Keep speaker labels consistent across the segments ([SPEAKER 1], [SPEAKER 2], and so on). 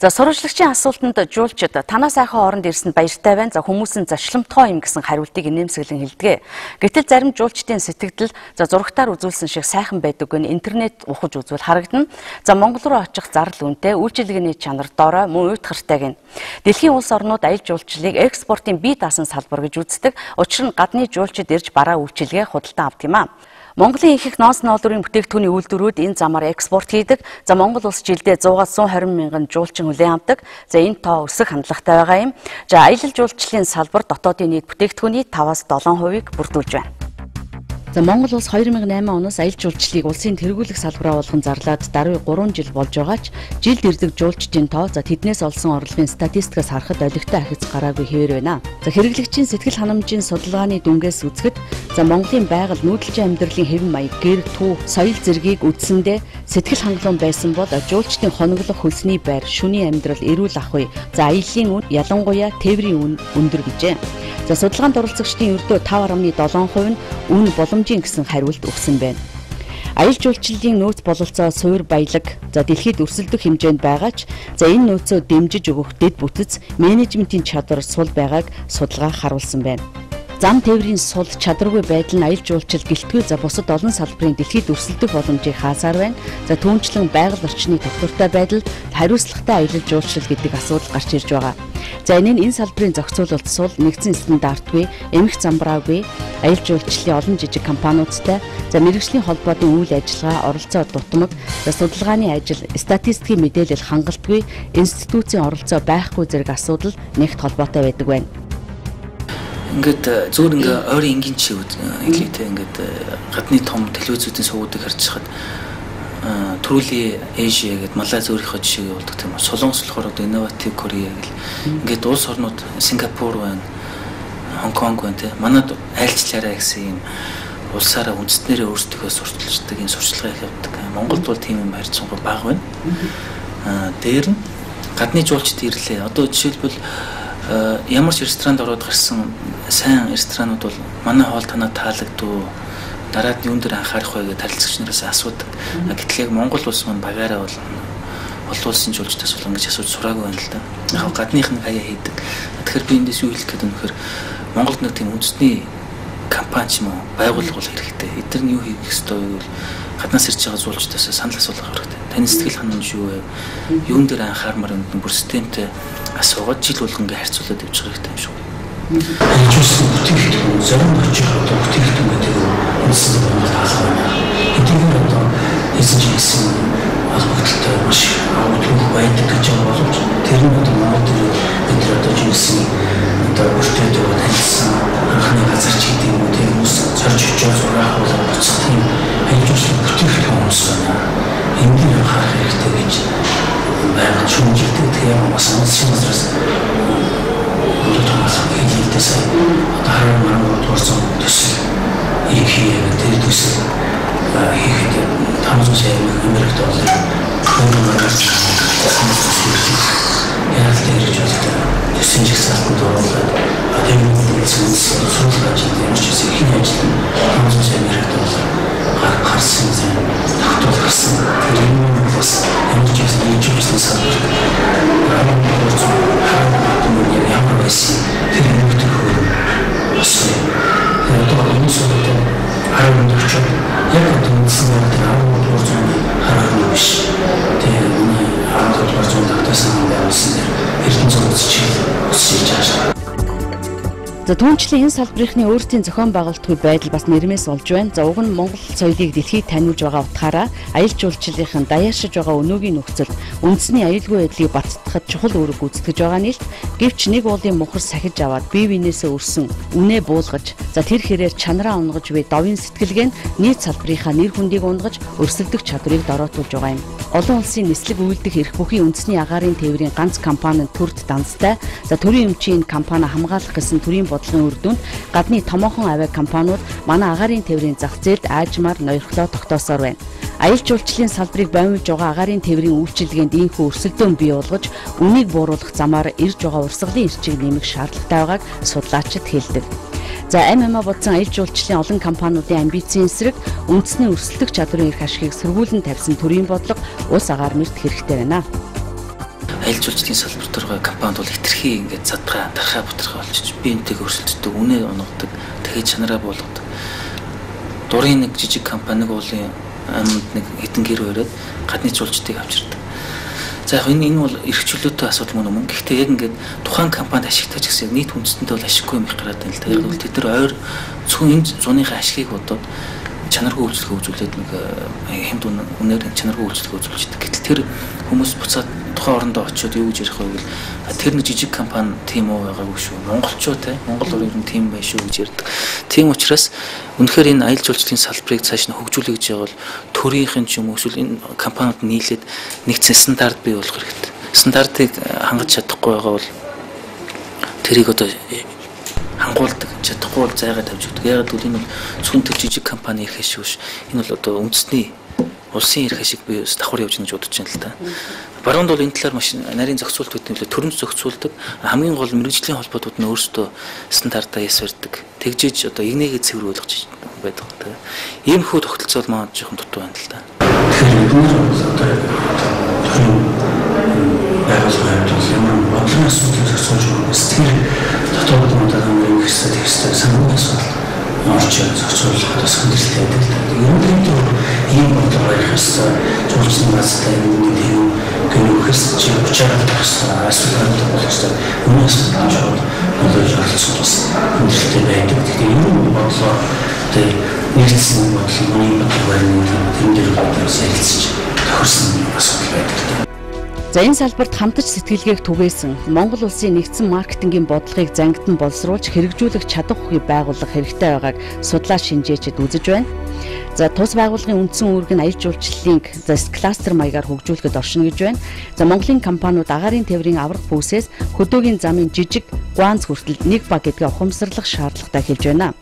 [SPEAKER 1] За сурвалжлагчийн асуултанд жуулчид танаа сайхан оронд ирсэнд баяртай байна. За хүмүүс нь зашлимтгой юм гэсэн хариултыг инээмсэглэн хэлдэг. Гэтэл зарим жуулчдын сэтгэл зурагтаар үзүүлсэн шиг сайхан байдаггүй нь интернет ухаж үзвэл харагдана. За Монгол руу очих зардал үнэтэй, үйлчилгээний чанар доорой, мөн уйтгартай гин. Дэлхийн улс орнууд аялал жуулчлалыг экспортын бие даасан салбар гэж үздэг. Учир нь гадны жуулчид ирж бараа үйлчилгээ худалдан авдаг юм аа. Монголын их ноос ноолрын бүтээгдэхүүний үйлдвэрүүд энэ замаар экспорт хийдэг. За Монгол улс жилдээ 100-аас 120 мянган жуулчин хүлээн авдаг. За энэ тоо өсөх хандлагатай байгаа юм. За аялал жуулчлалын салбар дотоодын нийт бүтээгдэхүүний 5-7%-ийг бүрдүүлж байна. За Монгол улс 2008 оноос аялал жуулчлалыг улсын тэргүүлэх салбараа болгон зарлаад даруй 3 жил болж байгаа ч жилд ирдэг жуулчдын тоо тэднээс олсон орлогын статистикаас харахад олигтой ахиц гараагүй хэвээр байна. За хэрэглэгчийн сэтгэл ханамжийн судалгааны дүнгээс үзэхэд Монголын байгаль нүүдэлчин амьдралын хэвэн маяг, гэр, төв, соёл зэргийг үдсэндээ сэтгэл хангалуун байсан бол жуулчдын хоноглох хөлсний байр, шүний амьдрал, эрүүл ахуй, за аяллаа үн ялангуяа тээврийн үн өндөр гэжээ. За судалгаанд оролцогчдын ердөө 5.7% нь үн боломжийн гэсэн хариулт өгсөн байна. Аялал жуулчлалын нөөц бололцоо суур баялаг дэлхийд өрсөлдөх хэмжээнд байгаа ч энэ нөөцөө дэмжиж өгөх дэд бүтэц менежментийн чадвар сул байгааг судалгаа харуулсан байна. Зам тээврийн сул чадваргүй байдал нь аялал жуулчлал гэлтгүй бусад олон салбарын дэлхийд өрсөлдөх боломжийг хаасаар байна. Түүнчлэн байгаль орчны тогтвортой байдал, хариуцлагатай аялал жуулчлал гэдэг асуудал гарч ирж байгаа. Энэ салбарын зохицуулалт сул нэгдсэн стандартгүй, эмх замбраагүй аялал жуулчлалын олон жижиг компаниудтай мэргэжлийн холбоодын үйл ажиллагаа, оролцоо дутмаг, судалгааны ажил, статистикийн мэдээлэл хангалтгүй, институцийн оролцоо байхгүй зэрэг асуудал нэгт холбоотой байдаг байна.
[SPEAKER 2] Ингээд зүгээр ойрын энгийн чивүүд хэлээтэй гадны том телевизүүдийн сувгуудыг харж хахад Төрөлийн Эшиа гэдэг Малай зөөрийнхөө жишээ явуулдаг тийм үү. Солонгос болохоор инноватив Корея гэл улс орнууд Сингапур байна, Хонконг байна тийм. Манайд айлчлаарай гэсэн юм улсаараа үндэстнэрээ өөрсдөө сурталчилдаг энэ сурчлагыг явуулдаг. Монголд бол тийм юм харьцангуй бага байна. Дээр нь гадны жуулчд ирлээ. Одоо жишээлбэл ямар ч ресторанд ороод гарсан сайн ресторанууд бол манай хоол танаа таалагдуу, дараад юун дээр анхаарах вэ гэж тарилцагч нараас асуудаг. Гэтэл яг Монгол улс маань багаараа бол олон улсын жуулчдаас бол ингэж асууж сураагүй байна л да. Яг гадных нь хаяа хийдэг. Тэгэхээр би эндээс юу хэлэх гэдэг нь вэхээр Монголд нэг тийм үндэсний компани ч юм уу байгуулга бол хэрэгтэй. Эдгээр нь юу хийх ёстой вэ гэвэл гаднаас ирж байгаа жуулчдаас санал асуулах хэрэгтэй. Таны сэтгэл ханамж юу вэ? Юун дээр анхаармаар байна? Бүр системтэй асуугаад жил болгон ингээ харьцуулаад явж байгаа хэрэгтэй юм шиг. Аялжуулсан бүтээгдэхүүн зарим очиж одоо бүтээгдэхүүн гэдэг үндэсний хаалга байна. Эдгээр одоо эзэнчсэн холбогдолтой маш авах байдаг гэж боловч тэр нь одоо Монгол бид одоо жинсэн одоо бүртээд таньсан анхны газар ч гэдэг юм уу тийм хүмүүс зорж очиж зураг авах буцах тийм аялжуулсан бүтээгдэхүүн хүмүүс байна. Энд анхаарах хэрэгтэй гэж байгаль шүүмжлэлтэй тийм бас онцлог учраас Томас хэлдээс одоо харин орсон төсөл их тэр төсөл хийхэд тамаас Америкт болоод хөрөнгө яалт ирж байна. Төсөл жигсаалтанд оролцоод одоо энэ сурвалж ажиллаж ирсэн ажил тамаас Америкт болоод гарсан тогтоол гарсан. Тэр нь бас ямар ч юм салбар ямар байсан тэр нөхцөл бас одоо энэ сүлдээ харин өчигдөр яг одоо үндсэн хараагүй биш. Тэгээ миний хаалт зүүн байсан Эрдэнэт зүүн үсэж байгаа. Түүнчлэн энэ салбарынхны өөрсдийн зохион байгуулалтгүй байдал бас нэрмээс болж байна. Уг нь Монгол соёлыг дэлхийд таниулж байгаа утгаараа аялал жуулчлалын даяаршиж байгаа өнөөгийн нөхцөл үндэсний аюулгүй байдлыг баттгахад чухал үүрэг гүйцэтгэж байгаа нь л гэвч нэг уулын мухар сахиж аваад бие биенээсээ өрсөн үнэ буулгаж тэр хэрээр чанараа унгаж буй довын сэтгэлгээ нь нийт салбарынхаа нэр хүндийг унгаж өрсөлдөх чадварыг дороотуулж байгаа юм. Олон улсын нислэг үйлдэх эрх бүхий үндэсний агаарын тээврийн ганц компани төрд данцтай. Төрийн өмчийн компани хамгаалах гэсэн төрийн бодлогын үр дүнд гадны томоохон авиа компаниуд манай агаарын тээврийн зах зээлд аажмаар ноёрхлоо тогтоосоор байна. Аялал жуулчлалын салбарыг байвуулж байгаа агаарын тээврийн үйлчилгээнд ийхүү өрсөлдөөн бий болгож үнийг бууруулах замаар ирж байгаа урсгалын эрчийг нэмэх шаардлагатай байгааг судлаачид хэлдэг. ММА бодсон аялал жуулчлалын олон компаниудын амбицийн эсрэг үндэсний өрсөлдөх чадварын эрх ашигыг сөргүүлэн тавьсан төрийн бодлого улс агаар мөрд хэрэгтэй байна. аялал жуулчлалын салбар дээр компанид бол хэтэрхий ингээд задгаа тархаа бутархаа болчих. Би энтэйг өрсөлддөг, үнэ онгодог, тэгээд чанараа болгодог. Дурын нэг жижиг компани уулын амьд нэг хэдэн гэр өрөөд гадны жуулчдыг авчирдаг. За яг энэ бол эрх чөлөөтэй асуудал мөн. Гэхдээ яг ингээд тухайн компанид ашигтаж гэсэн нийт хүндэстэндээ бол ашиггүй юм их гараад байна л да. Яг бол тэд нар ойр зөвхөн энэ зуныхаа ашигыг бодоод чанаргүй үйлчлэг үзүүлээд нэг хэмд үнээр чанаргүй үйлчлэг үзүүлждэг. Гэтэл тэр хүмүүс буцаад тухайн орондоо очиод юу гэж ярих вэ гэвэл тэр нэг жижиг компани тийм үү байгаагүй шүү. Монголчууд те Монгол орны тийм байх шүү гэж ярьдаг. Тийм учраас үнэхээр энэ аялал жуулчлалын салбарыг цааш нь хөгжүүлэх гэж байгаа бол төрийнхэн ч юм уу эсвэл энэ компаниуд нийлээд нэгдсэн стандарт бий болох хэрэгтэй. Стандартыг хангаж чадахгүй байгаа бол тэрийг одоо хангуулдаг чадахгүй бол зайгаа тавьж өгдөг. Яг л энэ бол зөвхөн тэр жижиг компани ирэх шиг биш. Энэ бол одоо үндэсний улсын ирэх шиг би давхар явж байгаа гэж бодож байна л да. Баруунд бол энэ талаар маш нарийн зохицуулт үүдний төрөнд зохицуулдаг. Хамгийн гол мэрэгжлийн холбоотууд нь өөрсдөө стандартаа ясвэрдэг. Тэгжиж одоо игнэгээ цэвэр ойлгож байдаг. Ийм хөө тогтолцоол маань жоохон дутуу байна л да.
[SPEAKER 3] Тэгэхээр бид нар одоо төрийн байгууллагын ямар бодлогын асуудлыг зохицуулж байгаа сэтгэл дотоод модалын хэрэгсэл сангийн асуудал орчин зохицуулах одоо сонирхолтой байдаг. Ерөнхийдөө ийм бодлого байх ёстой. Жуулчны бацтай юм тийм гэнэхээс чи учраад тасаа асуудал болох ёстой. Өмнөөс нь шууд одоо жуулчны бас хүндрэлтэй байдаг. Тэгэхээр энэ бодлого одоо нэгдсэн бодлого миний бодлогын тийм дээр бодож ярилцж тохирсон асуудал байдаг.
[SPEAKER 1] За энэ салбарт хамтарч сэтгэлгээг түгээсэн Монгол улсын нэгдсэн маркетингийн бодлогыг зангидан боловсруулж хэрэгжүүлэх чадваргүй байгууллага хэрэгтэй байгааг судлаач шинжээчид үзэж байна. За тус байгууллагын үндсэн үүрэг нь аялал жуулчлалын кластер маягаар хөгжүүлэхэд оршино гэж байна. За Монголын компаниуд агаарын тээврийн аврах бүсээс хөдөөгийн замын жижиг гуанз хүртэл нэг баг гэдгээ ухамсарлах шаардлагатай хэлж байна.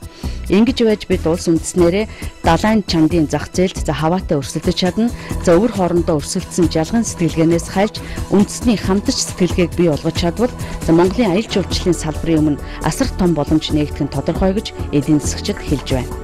[SPEAKER 1] Ингэж байж бид улс үндэснээрээ далайн чандын зах зээлд за хаваатай өрсөлдөж чадна. За өвөр хоорондоо өрсөлдсөн жалган сэтгэлгээнээс хальж үндэсний хамтарч сэтгэлгээг бий болгож чадвал за Монголын аялал жуулчлалын салбарын өмнө асар том боломж нээгдэх нь тодорхой гэж эдийн засагчид хэлж байна.